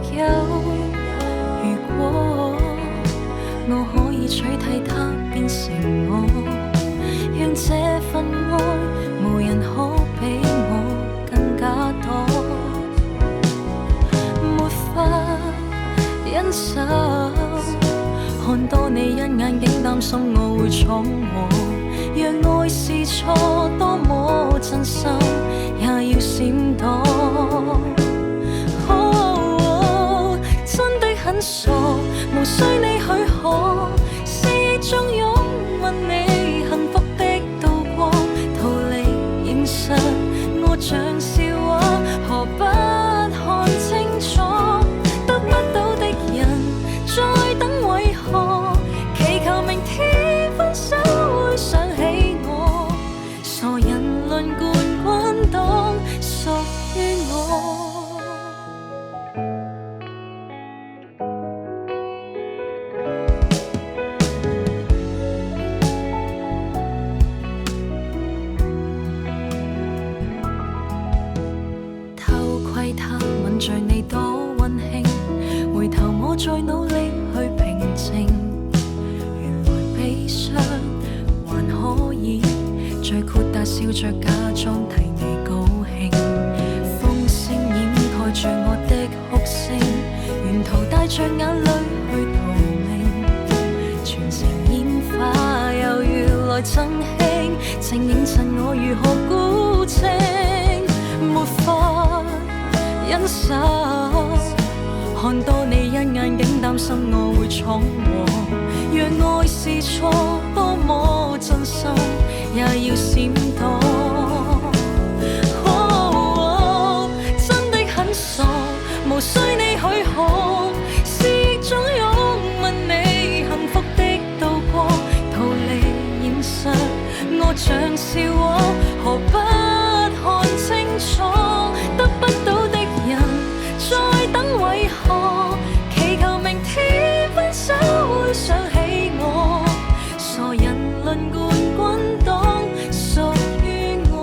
有，如果我可以取替他變成我，讓這份愛無人可比我更加多，沒法忍受看多你一眼竟擔心我會闖禍，若愛是錯，多麼真心也要閃躲。真的很傻，無需你許可，思憶中擁吻你幸福的度過，逃離現實我像笑話，何不看清楚？得不到的人再等為何？祈求明天分手會想起我，傻人論冠軍黨屬於我。他吻着你多溫馨，回頭我再努力去平靜，原來悲傷還可以再豁達笑着假裝替你高興，風聲掩蓋着我的哭聲，沿途帶着眼淚去逃命，全城煙花又如來贈慶，靜影襯我如何孤清，沒法忍受看多你一眼竟擔心我會闖禍，若愛是錯，多麼真心也要閃躲。真的很傻，無需你許可，思憶中擁吻你幸福的度過，逃離現實我像笑話，何不看清楚？得不到的再等為何？祈求明天分手會想起我，傻人論冠軍黨屬於我。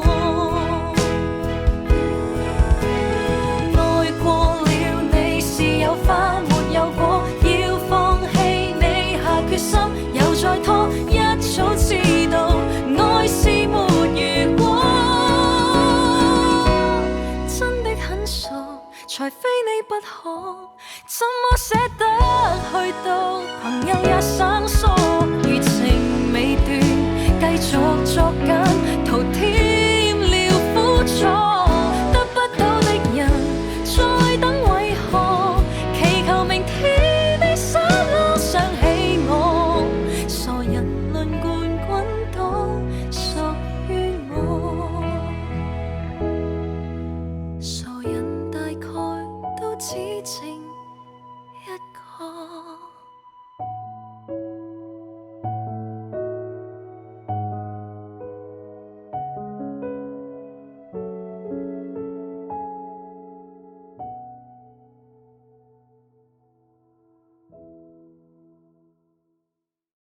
愛過了你是有花沒有果，要放棄你下決心又再拖，一早知道愛是沒如果，真的很傻，才非你不可，怎麼捨得去到朋友也生疏，餘情未斷，繼續作緊，徒添了苦楚。得不到的人再等為何？祈求明天的沙漏想起我，傻人論冠軍黨屬於我，傻人大概都只剩一個。